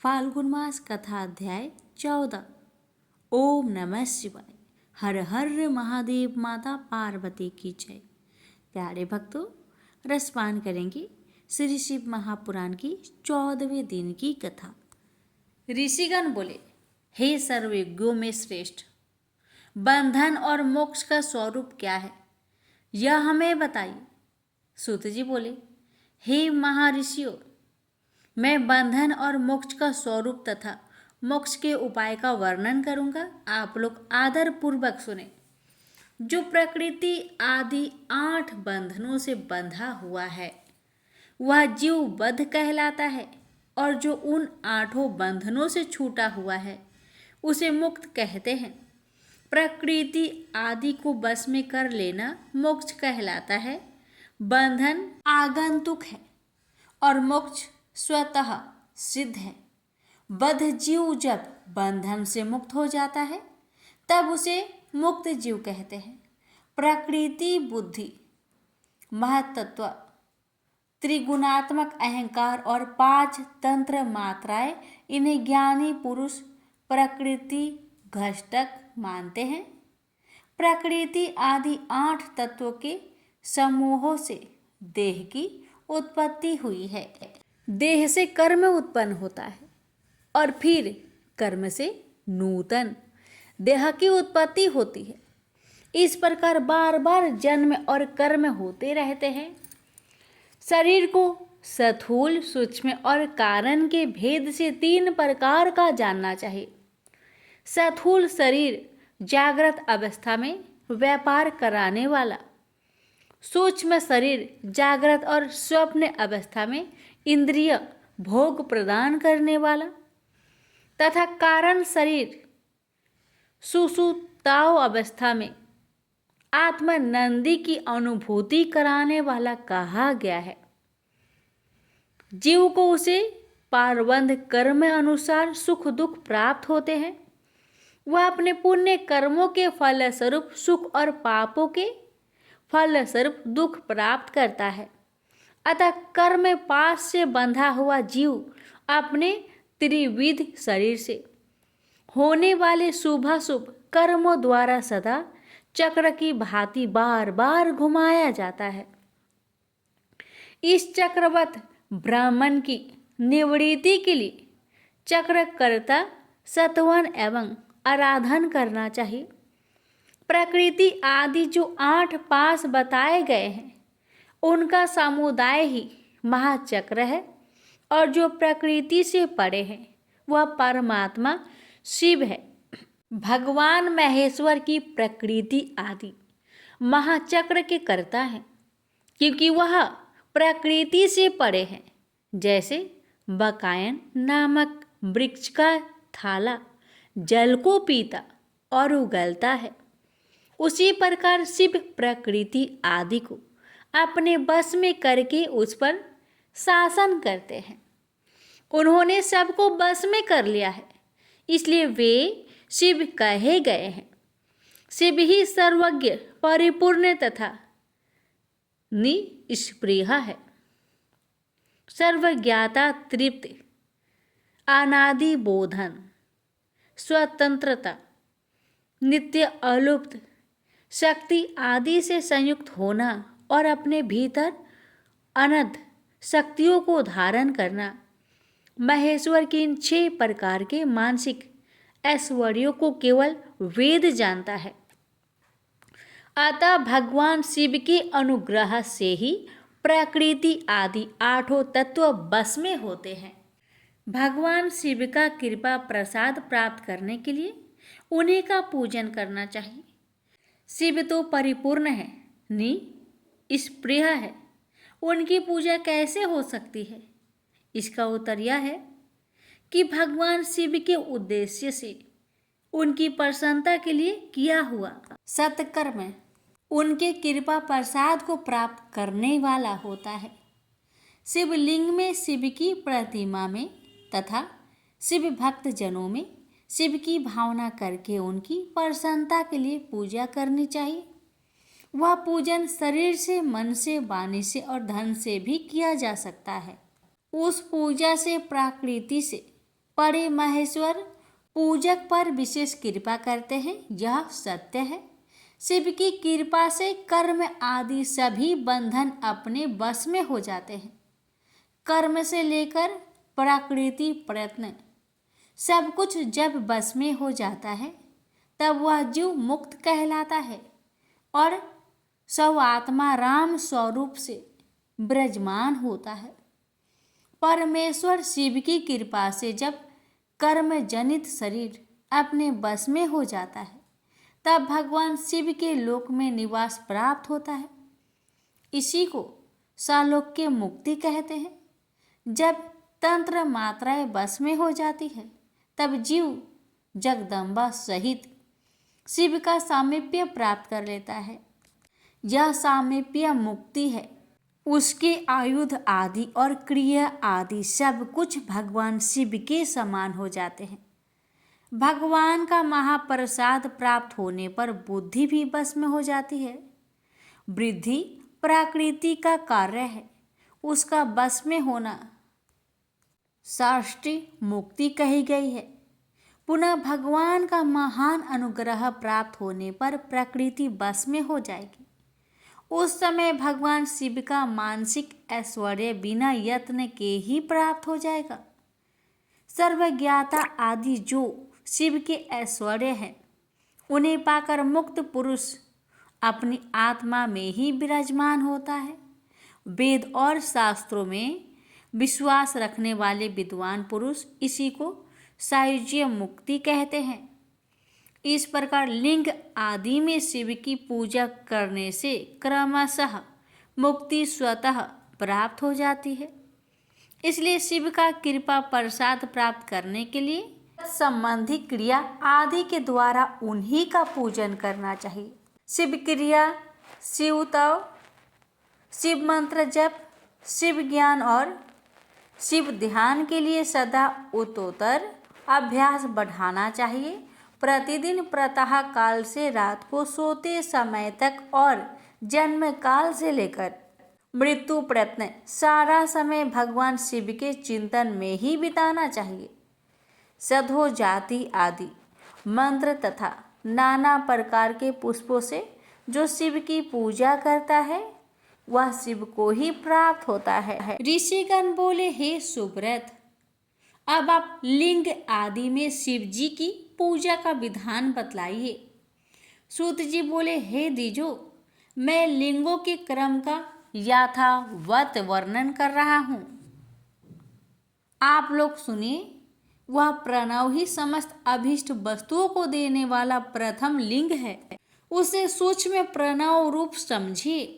फाल्गुन मास कथा अध्याय 14। ओम नमः शिवाय। हर हर महादेव। माता पार्वती की जय। प्यारे भक्तों, रसपान करेंगे श्री शिव महापुराण की 14वें दिन की कथा। ऋषिगण बोले, हे सर्वज्ञों में श्रेष्ठ, बंधन और मोक्ष का स्वरूप क्या है, यह हमें बताइए। सूत जी बोले, हे महर्षियों, मैं बंधन और मोक्ष का स्वरूप तथा मोक्ष के उपाय का वर्णन करूंगा। आप लोग आदर पूर्वक सुने। जो प्रकृति आदि 8 बंधनों से बंधा हुआ है वह जीव बद्ध कहलाता है, और जो उन 8 बंधनों से छूटा हुआ है उसे मुक्त कहते हैं। प्रकृति आदि को बस में कर लेना मोक्ष कहलाता है। बंधन आगंतुक है और मोक्ष स्वतः सिद्ध है। बद्ध जीव जब बंधन से मुक्त हो जाता है तब उसे मुक्त जीव कहते हैं। प्रकृति, बुद्धि, महत्त्व, त्रिगुणात्मक अहंकार और 5 तंत्र मात्राएं, इन्हें ज्ञानी पुरुष प्रकृति घटक मानते हैं। प्रकृति आदि 8 तत्वों के समूहों से देह की उत्पत्ति हुई है। देह से कर्म उत्पन्न होता है और फिर कर्म से नूतन देह की उत्पत्ति होती है। इस प्रकार बार बार जन्म और कर्म होते रहते हैं। शरीर को स्थूल, सूक्ष्म और कारण के भेद से 3 प्रकार का जानना चाहिए। स्थूल शरीर जागृत अवस्था में व्यापार कराने वाला, सूक्ष्म शरीर जागृत और स्वप्न अवस्था में इंद्रिय भोग प्रदान करने वाला, तथा कारण शरीर सुषुप्ताव अवस्था में आत्मानंदी की अनुभूति कराने वाला कहा गया है। जीव को उसे पारबंध कर्म अनुसार सुख दुख प्राप्त होते हैं। वह अपने पुण्य कर्मों के फलस्वरूप सुख और पापों के फलस्वरूप दुख प्राप्त करता है। अतः कर्म पाश से बंधा हुआ जीव अपने त्रिविध शरीर से होने वाले शुभाशुभ कर्मों द्वारा सदा चक्र की भांति बार बार घुमाया जाता है। इस चक्रवत ब्राह्मण की निवृत्ति के लिए चक्रकर्ता सत्वन एवं आराधन करना चाहिए। प्रकृति आदि जो 8 पाश बताए गए हैं उनका समुदाय ही महाचक्र है, और जो प्रकृति से परे है वह परमात्मा शिव है। भगवान महेश्वर की प्रकृति आदि महाचक्र के कर्ता हैं, क्योंकि वह प्रकृति से परे है। जैसे बकायन नामक वृक्ष का थाला जल को पीता और उगलता है, उसी प्रकार शिव प्रकृति आदि को अपने बस में करके उस पर शासन करते हैं। उन्होंने सबको बस में कर लिया है, इसलिए वे शिव कहे गए हैं। शिव ही सर्वज्ञ, परिपूर्ण तथा निष्प्रिय है। सर्वज्ञाता, तृप्ति, अनादि बोधन, स्वतंत्रता, नित्य अलुप्त, शक्ति आदि से संयुक्त होना और अपने भीतर अनंत शक्तियों को धारण करना, महेश्वर के इन 6 प्रकार के मानसिक ऐश्वर्यों को केवल वेद जानता है। अतः भगवान शिव के अनुग्रह से ही प्रकृति आदि 8 तत्व बस में होते हैं। भगवान शिव का कृपा प्रसाद प्राप्त करने के लिए उन्हीं का पूजन करना चाहिए। शिव तो परिपूर्ण है, निष्प्रिय है, उनकी पूजा कैसे हो सकती है? इसका उत्तर यह है कि भगवान शिव के उद्देश्य से उनकी प्रसन्नता के लिए किया हुआ सत्कर्म उनके कृपा प्रसाद को प्राप्त करने वाला होता है। शिवलिंग में, शिव की प्रतिमा में तथा शिव भक्त जनों में शिव की भावना करके उनकी प्रसन्नता के लिए पूजा करनी चाहिए। वह पूजन शरीर से, मन से, वाणी से और धन से भी किया जा सकता है। उस पूजा से प्रकृति से पड़े महेश्वर पूजक पर विशेष कृपा करते हैं, यह सत्य है। शिव की कृपा से कर्म आदि सभी बंधन अपने वश में हो जाते हैं। कर्म से लेकर प्रकृति प्रयत्न सब कुछ जब वश में हो जाता है तब वह जीव मुक्त कहलाता है और सब आत्मा राम स्वरूप से विराजमान होता है। परमेश्वर शिव की कृपा से जब कर्म जनित शरीर अपने वश में हो जाता है तब भगवान शिव के लोक में निवास प्राप्त होता है। इसी को सालोक्य मुक्ति कहते हैं। जब तंत्र मात्राएं वश में हो जाती है तब जीव जगदम्बा सहित शिव का सामीप्य प्राप्त कर लेता है। यह सामीप्य मुक्ति है। उसके आयुध आदि और क्रिया आदि सब कुछ भगवान शिव के समान हो जाते हैं। भगवान का महाप्रसाद प्राप्त होने पर बुद्धि भी वश में हो जाती है। वृद्धि प्रकृति का कार्य है, उसका वश में होना साष्टी मुक्ति कही गई है। पुनः भगवान का महान अनुग्रह प्राप्त होने पर प्रकृति वश में हो जाएगी। उस समय भगवान शिव का मानसिक ऐश्वर्य बिना यत्न के ही प्राप्त हो जाएगा। सर्वज्ञाता आदि जो शिव के ऐश्वर्य हैं उन्हें पाकर मुक्त पुरुष अपनी आत्मा में ही विराजमान होता है। वेद और शास्त्रों में विश्वास रखने वाले विद्वान पुरुष इसी को सायुज्य मुक्ति कहते हैं। इस प्रकार लिंग आदि में शिव की पूजा करने से क्रमशः मुक्ति स्वतः प्राप्त हो जाती है। इसलिए शिव का कृपा प्रसाद प्राप्त करने के लिए संबंधी क्रिया आदि के द्वारा उन्हीं का पूजन करना चाहिए। शिव क्रिया, शिव तव, शिव मंत्र जप, शिव ज्ञान और शिव ध्यान के लिए सदा उत्तरोत्तर अभ्यास बढ़ाना चाहिए। प्रतिदिन प्रातः काल से रात को सोते समय तक और जन्म काल से लेकर मृत्यु प्रयत्न सारा समय भगवान शिव के चिंतन में ही बिताना चाहिए। सधो जाति आदि मंत्र तथा नाना प्रकार के पुष्पों से जो शिव की पूजा करता है वह शिव को ही प्राप्त होता है। ऋषिगण बोले, हे सुब्रत, अब आप लिंग आदि में शिव जी की पूजा का विधान बतलाइए। सूत जी बोले, हे द्विजो, मैं लिंगों के क्रम का यथावत वर्णन कर रहा हूँ, आप लोग सुनिए। वह प्रणव ही समस्त अभीष्ट वस्तुओं को देने वाला प्रथम लिंग है। उसे सूक्ष्म प्रणव रूप समझिए।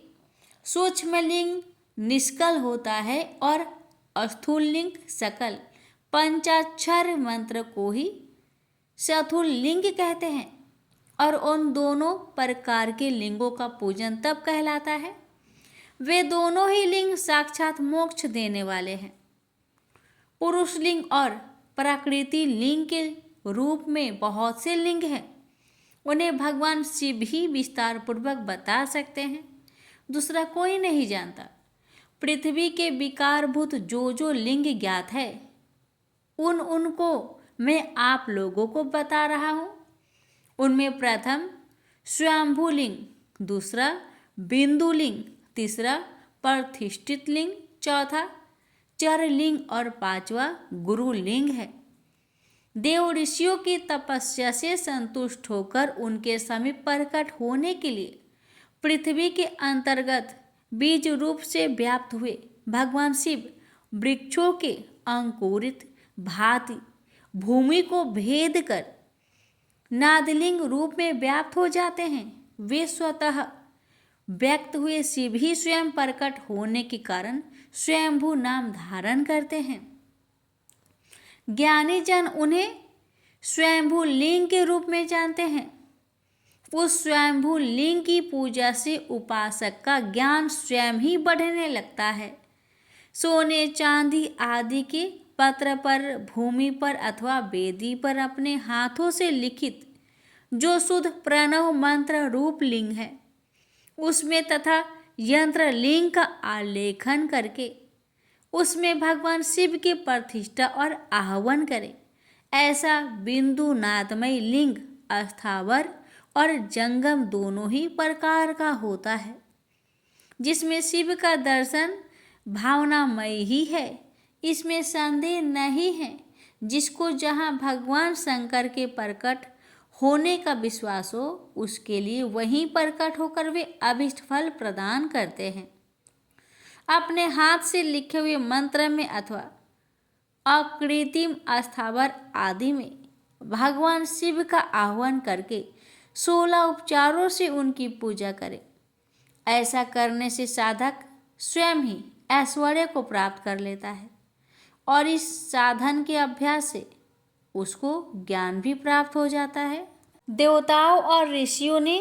सूक्ष्म लिंग निष्कल होता है और स्थूल लिंग सकल। पंचाक्षर मंत्र को ही चतुर लिंग कहते हैं और उन दोनों प्रकार के लिंगों का पूजन तब कहलाता है। वे दोनों ही लिंग साक्षात मोक्ष देने वाले हैं। पुरुष लिंग और प्रकृति लिंग के रूप में बहुत से लिंग हैं। उन्हें भगवान शिव ही विस्तार पूर्वक बता सकते हैं, दूसरा कोई नहीं जानता। पृथ्वी के विकारभूत जो जो लिंग ज्ञात है उनको मैं आप लोगों को बता रहा हूँ। उनमें प्रथम स्वयंभू लिंग, दूसरा बिंदु लिंग, तीसरा प्रतिष्ठित लिंग, चौथा चर लिंग और पांचवा गुरु लिंग है। देव ऋषियों की तपस्या से संतुष्ट होकर उनके समीप प्रकट होने के लिए पृथ्वी के अंतर्गत बीज रूप से व्याप्त हुए भगवान शिव वृक्षों के अंकुरित भांति भूमि को भेद कर नादलिंग रूप में व्याप्त हो जाते हैं। वे स्वतः व्यक्त हुए शिव ही स्वयं प्रकट होने के कारण स्वयंभू नाम धारण करते हैं। ज्ञानी जन उन्हें स्वयंभू लिंग के रूप में जानते हैं। उस स्वयंभू लिंग की पूजा से उपासक का ज्ञान स्वयं ही बढ़ने लगता है। सोने चांदी आदि के पत्र पर, भूमि पर अथवा वेदी पर अपने हाथों से लिखित जो शुद्ध प्रणव मंत्र रूप लिंग है उसमें तथा यंत्र लिंग का आलेखन करके उसमें भगवान शिव की प्रतिष्ठा और आह्वान करें। ऐसा बिंदु नादमय लिंग अस्थावर और जंगम दोनों ही प्रकार का होता है, जिसमें शिव का दर्शन भावनामय ही है। इसमें संदेह नहीं है। जिसको जहाँ भगवान शंकर के प्रकट होने का विश्वास हो, उसके लिए वहीं प्रकट होकर वे अभिष्ट फल प्रदान करते हैं। अपने हाथ से लिखे हुए मंत्र में अथवा अकृत्रिम अस्थावर आदि में भगवान शिव का आह्वान करके 16 उपचारों से उनकी पूजा करें। ऐसा करने से साधक स्वयं ही ऐश्वर्य को प्राप्त कर लेता है और इस साधन के अभ्यास से उसको ज्ञान भी प्राप्त हो जाता है। देवताओं और ऋषियों ने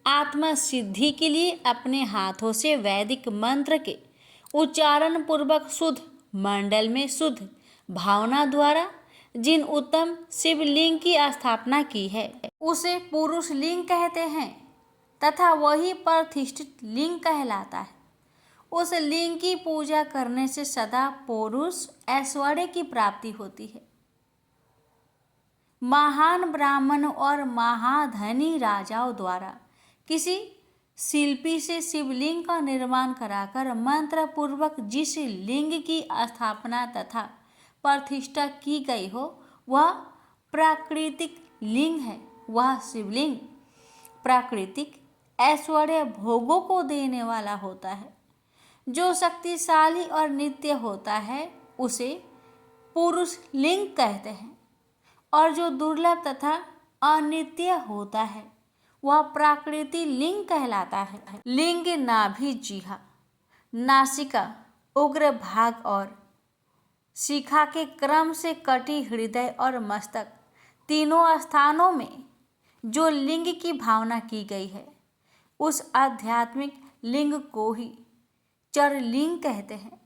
आत्मा सिद्धि के लिए अपने हाथों से वैदिक मंत्र के उच्चारण पूर्वक शुद्ध मंडल में शुद्ध भावना द्वारा जिन उत्तम शिवलिंग की स्थापना की है, उसे पुरुष लिंग कहते हैं तथा वही प्रतिष्ठित लिंग कहलाता है। उस लिंग की पूजा करने से सदा पौरुष ऐश्वर्य की प्राप्ति होती है। महान ब्राह्मण और महाधनी राजाओं द्वारा किसी शिल्पी से शिवलिंग का निर्माण कराकर मंत्र पूर्वक जिस लिंग की स्थापना तथा प्रतिष्ठा की गई हो, वह प्राकृतिक लिंग है। वह शिवलिंग प्राकृतिक ऐश्वर्य भोगों को देने वाला होता है। जो शक्तिशाली और नित्य होता है उसे पुरुष लिंग कहते हैं, और जो दुर्लभ तथा अनित्य होता है वह प्राकृतिक लिंग कहलाता है। लिंग नाभि, जिह्वा, नासिका, उग्र भाग और शिखा के क्रम से कटी हृदय और मस्तक, तीनों स्थानों में जो लिंग की भावना की गई है, उस आध्यात्मिक लिंग को ही चर लिंग कहते हैं।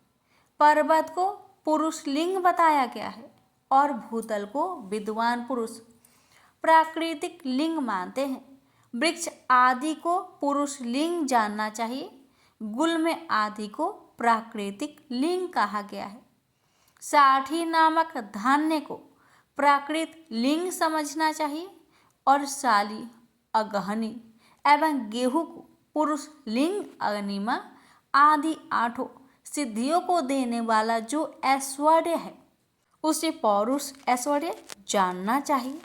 पर्वत को पुरुष लिंग बताया गया है और भूतल को विद्वान पुरुष प्राकृतिक लिंग मानते हैं। वृक्ष आदि को पुरुष लिंग जानना चाहिए। गुल्म आदि को प्राकृतिक लिंग कहा गया है। साठी नामक धान्य को प्राकृत लिंग समझना चाहिए और साली, अगहनी एवं गेहूं को पुरुष लिंग, अग्निमा आदि 8 सिद्धियों को देने वाला जो ऐश्वर्य है, उसे पौरुष ऐश्वर्य जानना चाहिए।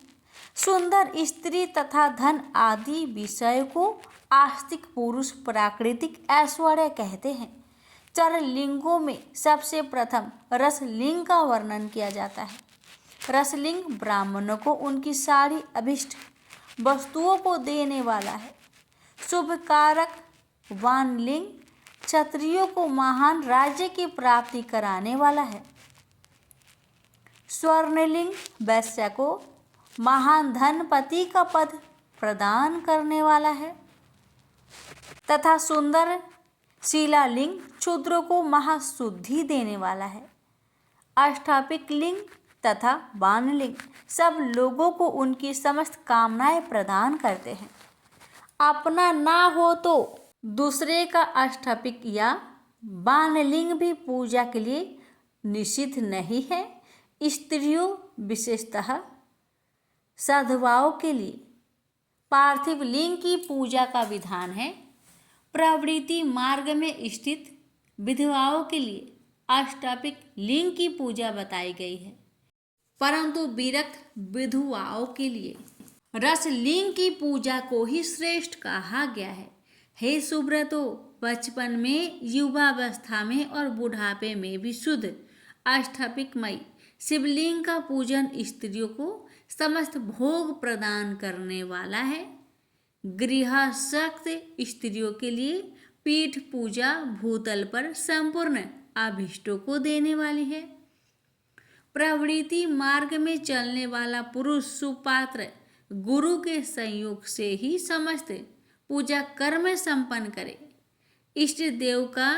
सुंदर स्त्री तथा धन आदि विषय को आस्तिक पुरुष प्राकृतिक ऐश्वर्य कहते हैं। चर लिंगों में सबसे प्रथम रसलिंग का वर्णन किया जाता है। रसलिंग ब्राह्मणों को उनकी सारी अभिष्ट वस्तुओं को देने वाला है। शुभ कारक वानलिंग क्षत्रियों को महान राज्य की प्राप्ति कराने वाला है। स्वर्णलिंग वैश्य को महान धनपति का पद प्रदान करने वाला है तथा सुंदर शिलालिंग क्षुद्रों को महाशुद्धि देने वाला है। अष्टापिक लिंग तथा बाणलिंग सब लोगों को उनकी समस्त कामनाएं प्रदान करते हैं। अपना ना हो तो दूसरे का अष्टापिक या बाणलिंग भी पूजा के लिए निषिद्ध नहीं है। स्त्रियों विशेषतः साधुवाओं के लिए पार्थिव लिंग की पूजा का विधान है। प्रवृत्ति मार्ग में स्थित विधवाओं के लिए अष्टापिक लिंग की पूजा बताई गई है, परंतु विरक्त विधवाओं के लिए रस लिंग की पूजा को ही श्रेष्ठ कहा गया है। हे सुब्रतो, बचपन में, युवावस्था में और बुढ़ापे में भी शुद्ध अष्टापिकमयी शिवलिंग का पूजन स्त्रियों को समस्त भोग प्रदान करने वाला है। गृहस्थ स्त्रियों के लिए पीठ पूजा भूतल पर संपूर्ण अभीष्टों को देने वाली है। प्रवृत्ति मार्ग में चलने वाला पुरुष सुपात्र गुरु के संयोग से ही समस्त पूजा कर्म संपन्न करे। इष्ट देव का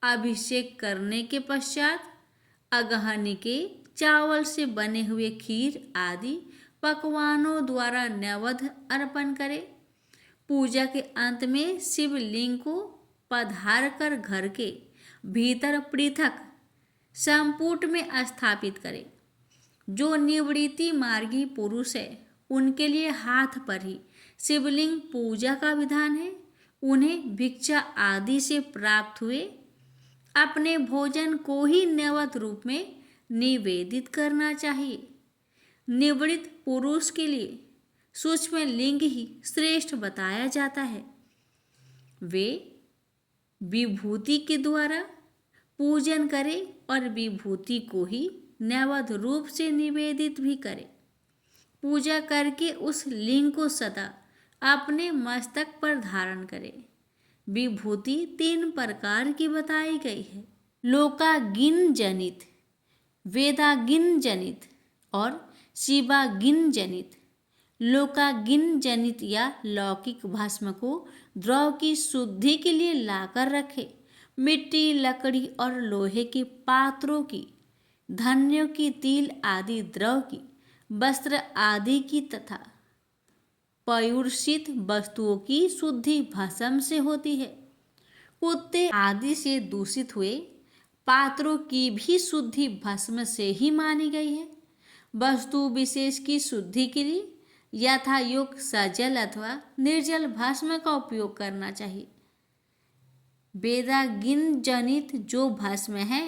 अभिषेक करने के पश्चात अगहनी के चावल से बने हुए खीर आदि पकवानों द्वारा नैवेद्य अर्पण करे। पूजा के अंत में शिवलिंग को पधार कर घर के भीतर पृथक संपुट में स्थापित करे। जो निवृत्ति मार्गी पुरुष है उनके लिए हाथ पर ही शिवलिंग पूजा का विधान है। उन्हें भिक्षा आदि से प्राप्त हुए अपने भोजन को ही नैवेद्य रूप में निवेदित करना चाहिए। निवृत्त पुरुष के लिए सूक्ष्म लिंग ही श्रेष्ठ बताया जाता है। वे विभूति के द्वारा पूजन करें और विभूति को ही नैवेद्य रूप से निवेदित भी करें। पूजा करके उस लिंग को सदा अपने मस्तक पर धारण करें। विभूति 3 प्रकार की बताई गई है, लोकागिन जनित, वेदागिन जनित और शिवागिन जनित। लोकागिन जनित या लौकिक भस्म को द्रव की शुद्धि के लिए लाकर रखे। मिट्टी, लकड़ी और लोहे के पात्रों की, धान्यों की, तिल आदि द्रव की, वस्त्र आदि की तथा पयुर्षित वस्तुओं की शुद्धि भस्म से होती है। कुत्ते आदि से दूषित हुए पात्रों की भी शुद्धि भस्म से ही मानी गई है। वस्तु विशेष की शुद्धि के लिए यथा योग्य सजल अथवा निर्जल भस्म का उपयोग करना चाहिए। वेदागिन जनित जो भस्म है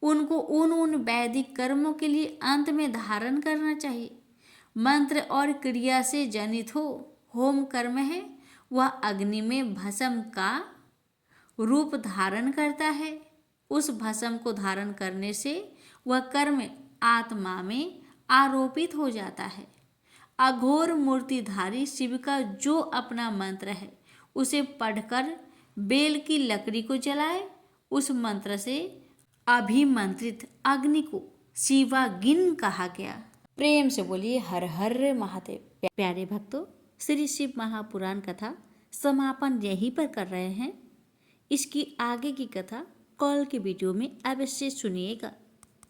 उनको उन वैदिक कर्मों के लिए अंत में धारण करना चाहिए। मंत्र और क्रिया से जनित हो होम कर्म है, वह अग्नि में भस्म का रूप धारण करता है। उस भस्म को धारण करने से वह कर्म आत्मा में आरोपित हो जाता है। अघोर मूर्तिधारी शिव का जो अपना मंत्र है उसे पढ़कर बेल की लकड़ी को जलाए, उस मंत्र से अभिमंत्रित अग्नि को शिवागिन कहा गया। प्रेम से बोलिए हर हर महादेव। प्यारे भक्तों, श्री शिव महापुराण कथा समापन यहीं पर कर रहे हैं। इसकी आगे की कथा कल के वीडियो में अवश्य सुनिएगा।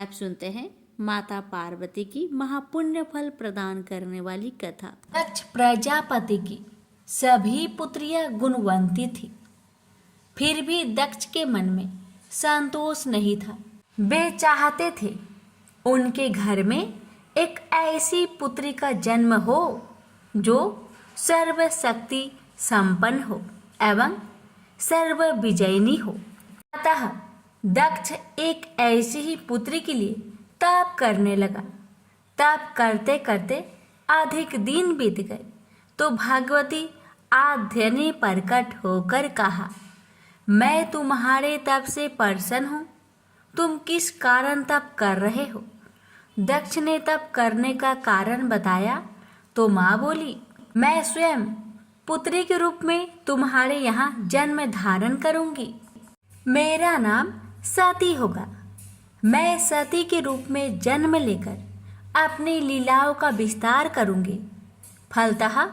अब सुनते हैं माता पार्वती की महापुण्य फल प्रदान करने वाली कथा। दक्ष प्रजापति की सभी पुत्रियां गुणवंती थी, फिर भी दक्ष के मन में संतोष नहीं था। वे चाहते थे उनके घर में एक ऐसी पुत्री का जन्म हो जो सर्वशक्ति संपन्न हो एवं सर्व विजयिनी हो। अतः दक्ष एक ऐसी ही पुत्री के लिए तप करने लगा। तप करते करते अधिक दिन बीत गए तो भगवती आद्य ने प्रकट होकर कहा, मैं तुम्हारे तप से प्रसन्न हूँ। तुम किस कारण तप कर रहे हो? दक्ष ने तप करने का कारण बताया तो माँ बोली, मैं स्वयं पुत्री के रूप में तुम्हारे यहाँ जन्म धारण करूंगी। मेरा नाम सती होगा। मैं सती के रूप में जन्म लेकर अपनी लीलाओं का विस्तार करूंगी। फलतः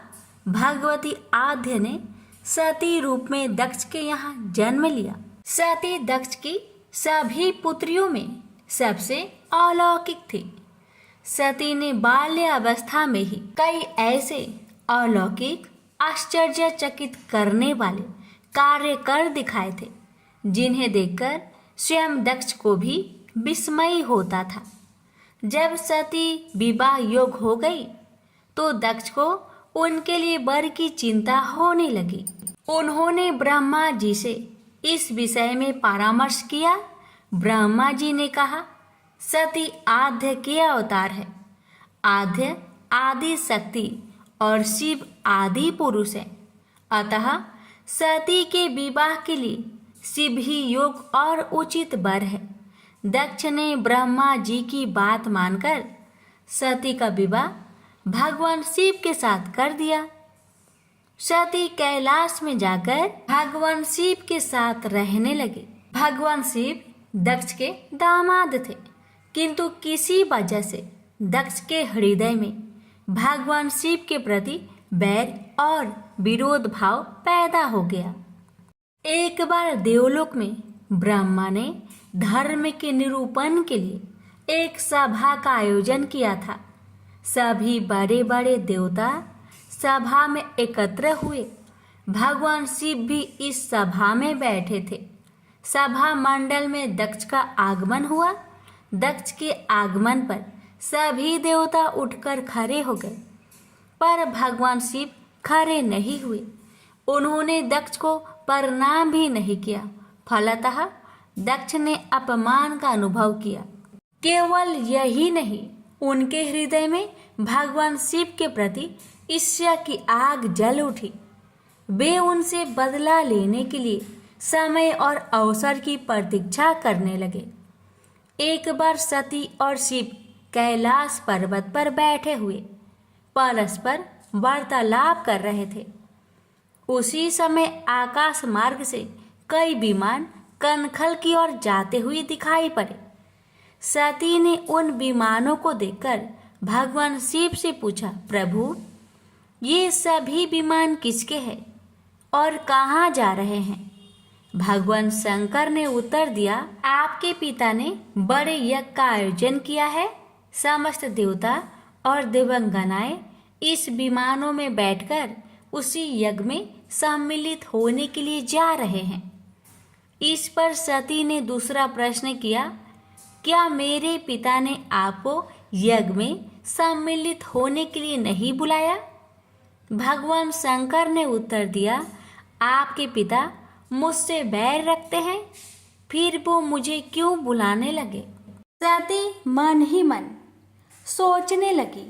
भगवती आद्य ने सती रूप में दक्ष के यहाँ जन्म लिया। सती दक्ष की सभी पुत्रियों में सबसे अलौकिक थी। सती ने बाल्य अवस्था में ही कई ऐसे अलौकिक आश्चर्यचकित करने वाले कार्य कर दिखाए थे जिन्हें देखकर स्वयं दक्ष को भी विस्मय होता था। जब सती विवाह योग हो गई तो दक्ष को उनके लिए वर की चिंता होने लगी। उन्होंने ब्रह्मा जी से इस विषय में परामर्श किया। ब्रह्मा जी ने कहा, सती आद्य के अवतार है। आद्य आदि शक्ति और शिव आदि पुरुष है। अतः सती के विवाह के लिए शिव ही योग और उचित वर है। दक्ष ने ब्रह्मा जी की बात मानकर सती का विवाह भगवान शिव के साथ कर दिया। सती कैलाश में जाकर भगवान शिव के साथ रहने लगे। भगवान शिव दक्ष के दामाद थे, किंतु किसी वजह से दक्ष के हृदय में भगवान शिव के प्रति बैर और विरोध भाव पैदा हो गया। एक बार देवलोक में ब्रह्मा ने धर्म के निरूपण के लिए एक सभा का आयोजन किया था। सभी बड़े बड़े देवता सभा में एकत्र हुए। भगवान शिव भी इस सभा में बैठे थे। सभा मंडल में दक्ष का आगमन हुआ। दक्ष के आगमन पर सभी देवता उठकर खड़े हो गए, पर भगवान शिव खड़े नहीं हुए। उन्होंने दक्ष को प्रणाम भी नहीं किया। फलतः दक्ष ने अपमान का अनुभव किया। केवल यही नहीं, उनके हृदय में भगवान शिव के प्रति ईर्ष्या की आग जल उठी। वे उनसे बदला लेने के लिए समय और अवसर की प्रतीक्षा करने लगे। एक बार सती और शिव कैलाश पर्वत पर बैठे हुए परस्पर वार्तालाप कर रहे थे। उसी समय आकाश मार्ग से कई विमान कनखल की ओर जाते हुए दिखाई पड़े। सती ने उन विमानों को देखकर भगवान शिव से पूछा, प्रभु, ये सभी विमान किसके हैं और कहाँ जा रहे हैं? भगवान शंकर ने उत्तर दिया, आपके पिता ने बड़े यज्ञ का आयोजन किया है। समस्त देवता और देवांगनाएं इस विमानों में बैठकर उसी यज्ञ में सम्मिलित होने के लिए जा रहे हैं। इस पर सती ने दूसरा प्रश्न किया, क्या मेरे पिता ने आपको यज्ञ में सम्मिलित होने के लिए नहीं बुलाया? भगवान शंकर ने उत्तर दिया, आपके पिता मुझसे बैर रखते हैं, फिर वो मुझे क्यों बुलाने लगे? सती मन ही मन सोचने लगी,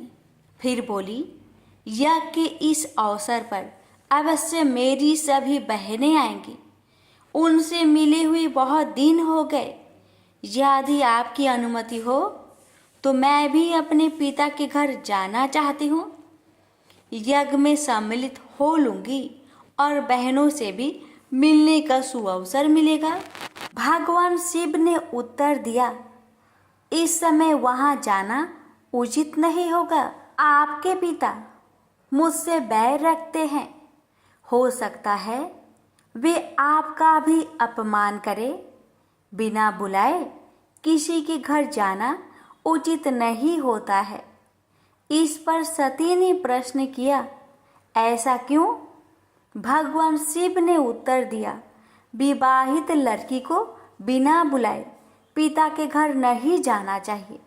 फिर बोली, यज्ञ के इस अवसर पर अवश्य मेरी सभी बहनें आएंगी। उनसे मिले हुए बहुत दिन हो गए। यदि आपकी अनुमति हो तो मैं भी अपने पिता के घर जाना चाहती हूँ। यज्ञ में सम्मिलित हो लूंगी और बहनों से भी मिलने का सुअवसर मिलेगा। भगवान शिव ने उत्तर दिया, इस समय वहां जाना उचित नहीं होगा। आपके पिता मुझसे बैर रखते हैं। हो सकता है वे आपका भी अपमान करे। बिना बुलाए किसी के घर जाना उचित नहीं होता है। इस पर सती ने प्रश्न किया, ऐसा क्यों? भगवान शिव ने उत्तर दिया, विवाहित लड़की को बिना बुलाए पिता के घर नहीं जाना चाहिए,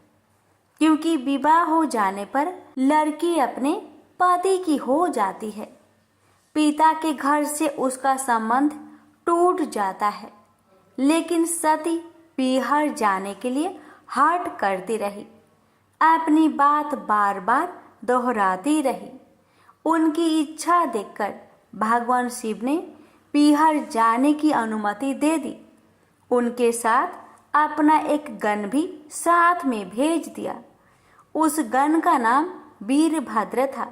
क्योंकि विवाह हो जाने पर लड़की अपने पति की हो जाती है। पिता के घर से उसका संबंध टूट जाता है। लेकिन सती पीहर जाने के लिए हठ करती रही, अपनी बात बार बार दोहराती रही। उनकी इच्छा देखकर भगवान शिव ने पीहर जाने की अनुमति दे दी। उनके साथ अपना एक गण भी साथ में भेज दिया। उस गण का नाम वीरभद्र था।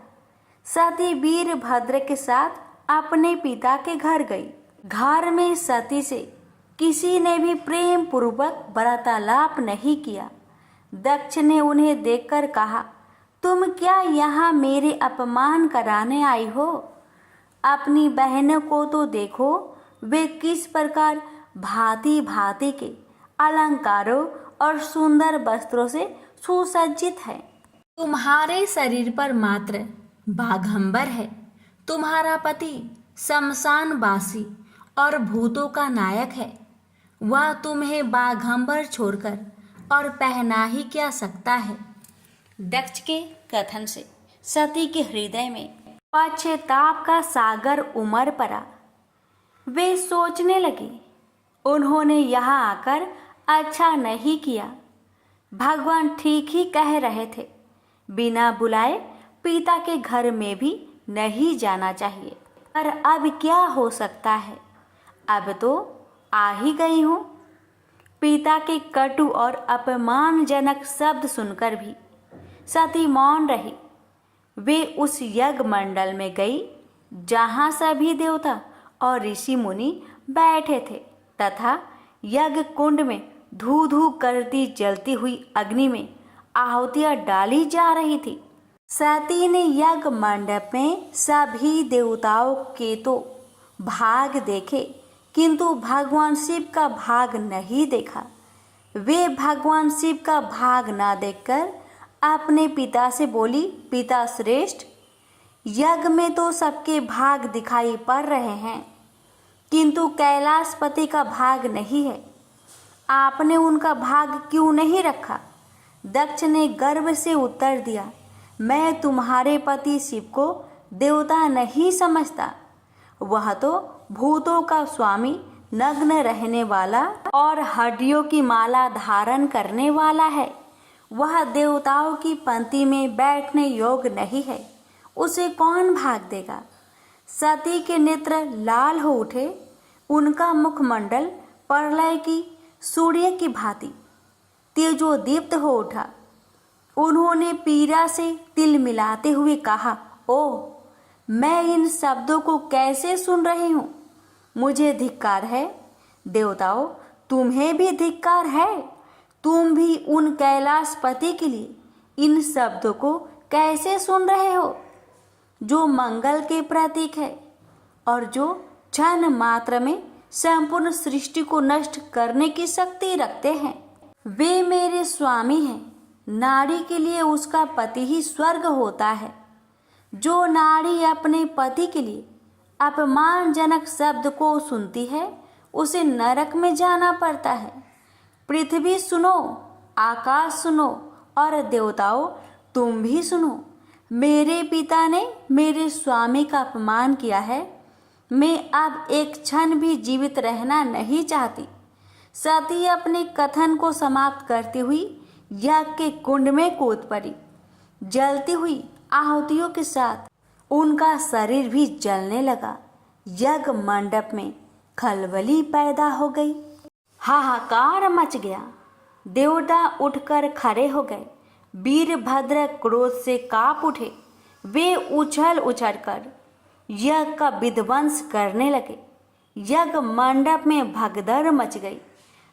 सती वीरभद्र के साथ अपने पिता के घर गई। घर में सती से किसी ने भी प्रेम पूर्वक वार्तालाप नहीं किया। दक्ष ने उन्हें देखकर कहा, तुम क्या यहाँ मेरे अपमान कराने आई हो? अपनी बहनों को तो देखो, वे किस प्रकार भांति भांति के अलंकारों और सुंदर वस्त्रों से सुसज्जित है। तुम्हारे शरीर पर मात्र बाघंबर है। तुम्हारा पति शमशानवासी और भूतों का नायक है। वह तुम्हें बाघंबर छोड़कर और पहना ही क्या सकता है? दक्ष के कथन से सती के हृदय में पश्चाताप का सागर उमड़ पड़ा। वे सोचने लगी, उन्होंने यहाँ आकर अच्छा नहीं किया। भगवान ठीक ही कह रहे थे, बिना बुलाए पिता के घर में भी नहीं जाना चाहिए। पर अब क्या हो सकता है? अब तो आ ही गई हूँ। पिता के कटु और अपमानजनक शब्द सुनकर भी सती मौन रही। वे उस यज्ञ मंडल में गई जहाँ सभी देवता और ऋषि मुनि बैठे थे तथा यज्ञ कुंड में धू धू करती जलती हुई अग्नि में आहुतियाँ डाली जा रही थी। सती ने यज्ञ मंडप में सभी देवताओं के तो भाग देखे, किंतु भगवान शिव का भाग नहीं देखा। वे भगवान शिव का भाग ना देखकर अपने पिता से बोली, पिता श्रेष्ठ, यज्ञ में तो सबके भाग दिखाई पड़ रहे हैं, किंतु कैलाशपति का भाग नहीं है। आपने उनका भाग क्यों नहीं रखा? दक्ष ने गर्व से उत्तर दिया, मैं तुम्हारे पति शिव को देवता नहीं समझता। वह तो भूतों का स्वामी, नग्न रहने वाला और हड्डियों की माला धारण करने वाला है। वह देवताओं की पंक्ति में बैठने योग्य नहीं है। उसे कौन भाग देगा? सती के नेत्र लाल हो उठे। उनका मुखमंडल प्रलय की सूर्य की भांति तेजोदीप्त हो उठा। उन्होंने पीड़ा से तिल मिलाते हुए कहा, ओ, मैं इन शब्दों को कैसे सुन रही हूँ? मुझे धिक्कार है। देवताओं, तुम्हें भी धिक्कार है। तुम भी उन कैलाशपति के लिए इन शब्दों को कैसे सुन रहे हो, जो मंगल के प्रतीक है और जो क्षण मात्र में संपूर्ण सृष्टि को नष्ट करने की शक्ति रखते हैं। वे मेरे स्वामी हैं। नारी के लिए उसका पति ही स्वर्ग होता है। जो नारी अपने पति के लिए अपमानजनक शब्द को सुनती है, उसे नरक में जाना पड़ता है। पृथ्वी सुनो, आकाश सुनो और देवताओं तुम भी सुनो। मेरे पिता ने मेरे स्वामी का अपमान किया है। मैं अब एक क्षण भी जीवित रहना नहीं चाहती। सती अपने कथन को समाप्त करती हुई यज्ञ के कुंड में कूद पड़ी। जलती हुई आहुतियों के साथ उनका शरीर भी जलने लगा। यज्ञ मंडप में खलबली पैदा हो गई। हाहाकार मच गया। देवता उठकर खड़े हो गए। वीरभद्र क्रोध से कांप उठे। वे उछल उछल कर यज्ञ का विध्वंस करने लगे। यज्ञ मंडप में भगदड़ मच गई।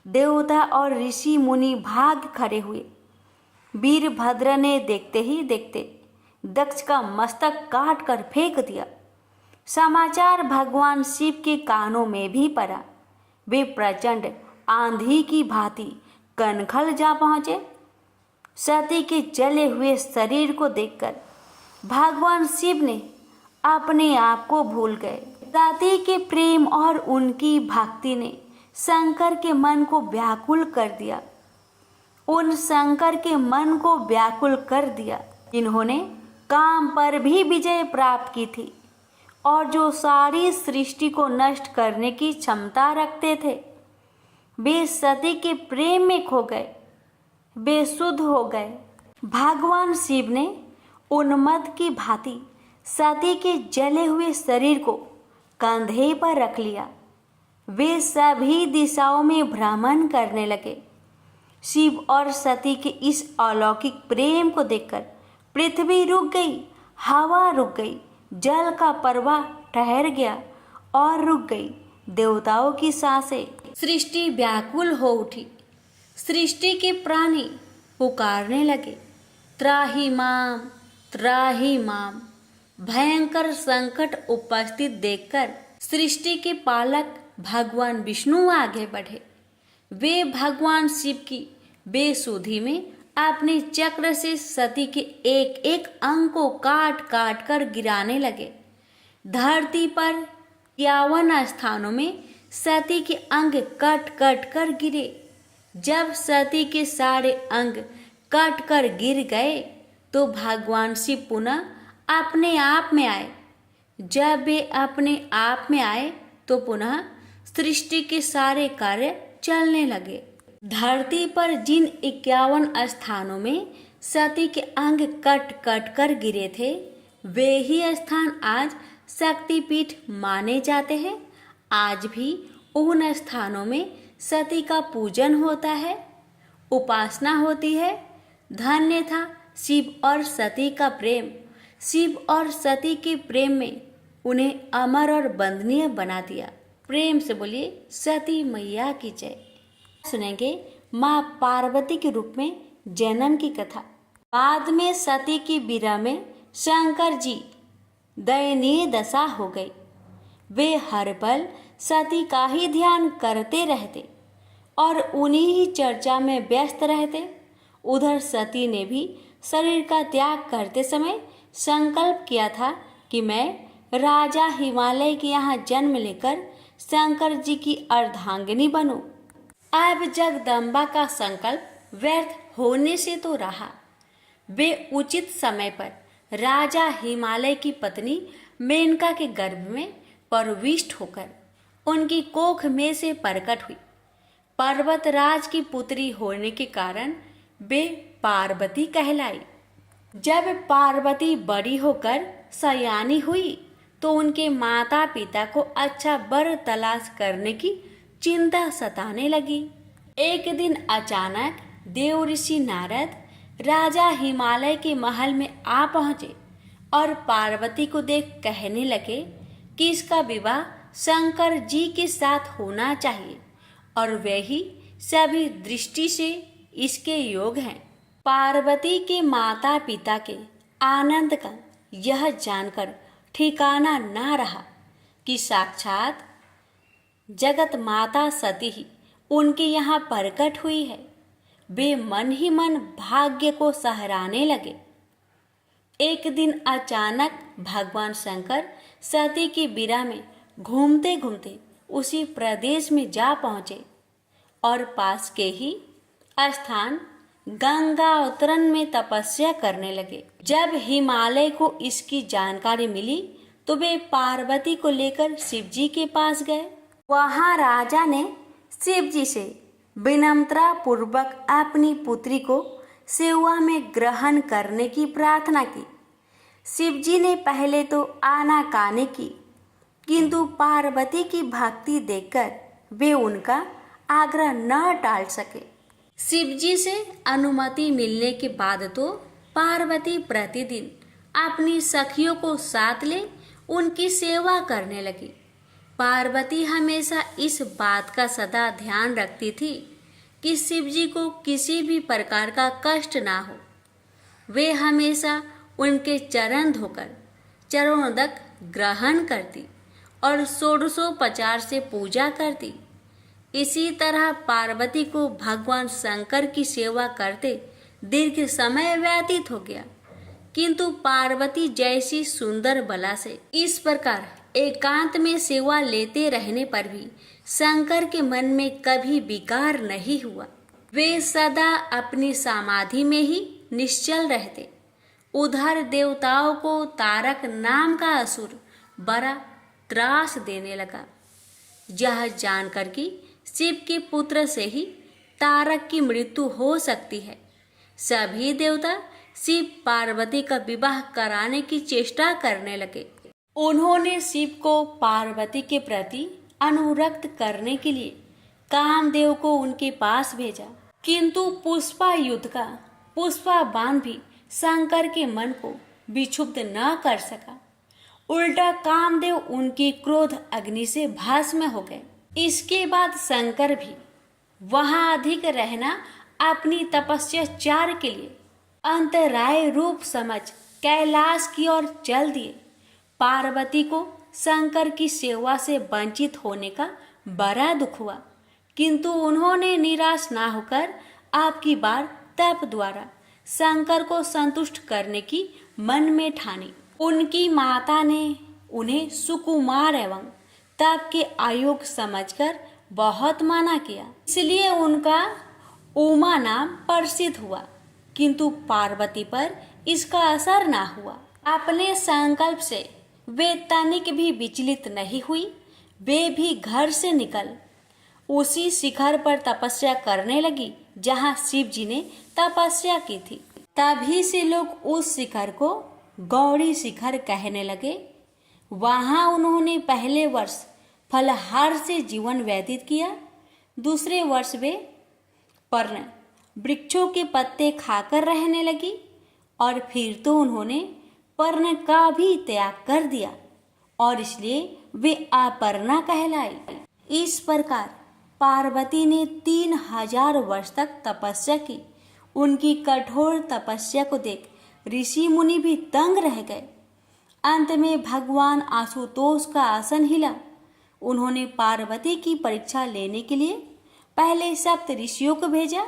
देवता और ऋषि मुनि भाग खड़े हुए। वीरभद्र ने देखते ही देखते दक्ष का मस्तक काट कर फेंक दिया। समाचार भगवान शिव के कानों में भी पड़ा। वे प्रचंड आंधी की भांति कनखल जा पहुंचे। सती के जले हुए शरीर को देखकर भगवान शिव ने अपने आप को भूल गए। सती के प्रेम और उनकी भक्ति ने शंकर के मन को व्याकुल कर दिया। उन शंकर के मन को व्याकुल कर दिया जिन्होंने काम पर भी विजय प्राप्त की थी और जो सारी सृष्टि को नष्ट करने की क्षमता रखते थे। वे सती के प्रेम में खो गए, बेसुध हो गए। भगवान शिव ने उन्मत्त की भांति सती के जले हुए शरीर को कंधे पर रख लिया। वे सभी दिशाओं में भ्रमण करने लगे। शिव और सती के इस अलौकिक प्रेम को देखकर पृथ्वी रुक गई, हवा रुक गई, जल का प्रवाह ठहर गया और रुक गई देवताओं की सांसें। सृष्टि व्याकुल हो उठी। सृष्टि के प्राणी पुकारने लगे, त्राहि माम, त्राहि माम। भयंकर संकट उपस्थित देखकर सृष्टि के पालक भगवान विष्णु आगे बढ़े। वे भगवान शिव की बेसुधी में अपने चक्र से सती के एक एक अंग को काट काट कर गिराने लगे। धरती पर 51 स्थानों में सती के अंग कट कट कर गिरे। जब सती के सारे अंग कट कर गिर गए तो भगवान शिव पुनः अपने आप में आए। जब वे अपने आप में आए तो पुनः सृष्टि के सारे कार्य चलने लगे। धरती पर जिन 51 स्थानों में सती के अंग कट कट कर गिरे थे, वे ही स्थान आज शक्तिपीठ माने जाते हैं। आज भी उन स्थानों में सती का पूजन होता है, उपासना होती है। धन्य था शिव और सती का प्रेम। शिव और सती के प्रेम में उन्हें अमर और वंदनीय बना दिया। प्रेम से बोलिए सती मैया की जय। सुनेंगे माँ पार्वती के रूप में जन्म की कथा। बाद में सती की विरह में शंकर जी दयनीय दशा हो गई। वे हर पल सती का ही ध्यान करते रहते और उन्हीं ही चर्चा में व्यस्त रहते। उधर सती ने भी शरीर का त्याग करते समय संकल्प किया था कि मैं राजा हिमालय के यहाँ जन्म लेकर शंकर जी की अर्धांगिनी बनूं। अब जगदम्बा का संकल्प व्यर्थ होने से तो रहा। वे उचित समय पर राजा हिमालय की पत्नी मेनका के गर्भ में प्रविष्ट होकर उनकी कोख में से प्रकट हुई। पर्वतराज की पुत्री होने के कारण वे पार्वती कहलाई। जब पार्वती बड़ी होकर सयानी हुई तो उनके माता पिता को अच्छा वर तलाश करने की चिंता सताने लगी। एक दिन अचानक देव ऋषि नारद राजा हिमालय के महल में आ पहुंचे और पार्वती को देख कहने लगे कि इसका विवाह शंकर जी के साथ होना चाहिए और वे ही सभी दृष्टि से इसके योग हैं। पार्वती के माता पिता के आनंद का यह जानकर ठिकाना ना रहा कि साक्षात जगत माता सती ही उनके यहाँ प्रकट हुई है। वे मन ही मन भाग्य को सहराने लगे। एक दिन अचानक भगवान शंकर सती की बिरा में घूमते घूमते उसी प्रदेश में जा पहुँचे और पास के ही स्थान गंगा उत्तरन में तपस्या करने लगे। जब हिमालय को इसकी जानकारी मिली तो वे पार्वती को लेकर शिवजी के पास गए। वहां राजा ने शिवजी से विनम्रता पूर्वक अपनी पुत्री को सेवा में ग्रहण करने की प्रार्थना की। शिवजी ने पहले तो आनाकानी की, किंतु पार्वती की भक्ति देखकर वे उनका आग्रह न टाल सके। शिवजी से अनुमति मिलने के बाद तो पार्वती प्रतिदिन अपनी सखियों को साथ ले उनकी सेवा करने लगी। पार्वती हमेशा इस बात का सदा ध्यान रखती थी कि शिवजी को किसी भी प्रकार का कष्ट ना हो। वे हमेशा उनके चरण धोकर चरणोदक ग्रहण करती और षोडशोपचार से पूजा करती। इसी तरह पार्वती को भगवान शंकर की सेवा करते दीर्घ समय व्यतीत हो गया, किंतु पार्वती जैसी सुंदर बला से इस प्रकार एकांत में सेवा लेते रहने पर भी शंकर के मन में कभी विकार नहीं हुआ। वे सदा अपनी समाधि में ही निश्चल रहते। उधर देवताओं को तारक नाम का असुर बड़ा त्रास देने लगा। यह जानकर कि शिव के पुत्र से ही तारक की मृत्यु हो सकती है, सभी देवता शिव पार्वती का विवाह कराने की चेष्टा करने लगे। उन्होंने शिव को पार्वती के प्रति अनुरक्त करने के लिए कामदेव को उनके पास भेजा, किंतु पुष्पा युद्ध का पुष्पा बाण भी शंकर के मन को विक्षुब्ध न कर सका। उल्टा कामदेव उनकी क्रोध अग्नि से भस्म हो गए। इसके बाद शंकर भी वहां अधिक रहना अपनी तपस्या चार के लिए अंतराय रूप समझ कैलाश की ओर चल दिए। पार्वती को शंकर की सेवा से वंचित होने का बड़ा दुख हुआ, किंतु उन्होंने निराश ना होकर आपकी बार तप द्वारा शंकर को संतुष्ट करने की मन में ठानी। उनकी माता ने उन्हें सुकुमार एवं तप के आयोग समझकर बहुत माना किया, इसलिए उनका उमा नाम प्रसिद्ध हुआ, किंतु पार्वती पर इसका असर ना हुआ। अपने संकल्प से वे तनिक भी विचलित नहीं हुई। वे भी घर से निकल उसी शिखर पर तपस्या करने लगी जहाँ शिव जी ने तपस्या की थी। तभी से लोग उस शिखर को गौरी शिखर कहने लगे। वहाँ उन्होंने पहले वर्ष फलहार से जीवन व्यतीत किया। दूसरे वर्ष वे पर्ण वृक्षों के पत्ते खाकर रहने लगी और फिर तो उन्होंने पर्ण का भी त्याग कर दिया और इसलिए वे अपर्णा कहलाई। इस प्रकार पार्वती ने 3000 वर्ष तक तपस्या की। उनकी कठोर तपस्या को देख ऋषि मुनि भी तंग रह गए। अंत में भगवान आशुतोष का आसन हिला। उन्होंने पार्वती की परीक्षा लेने के लिए पहले सप्त ऋषियों को भेजा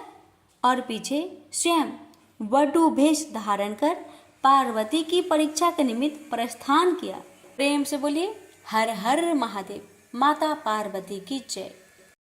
और पीछे स्वयं वटु भेष धारण कर पार्वती की परीक्षा के निमित्त प्रस्थान किया। प्रेम से बोलिए हर हर महादेव। माता पार्वती की जय।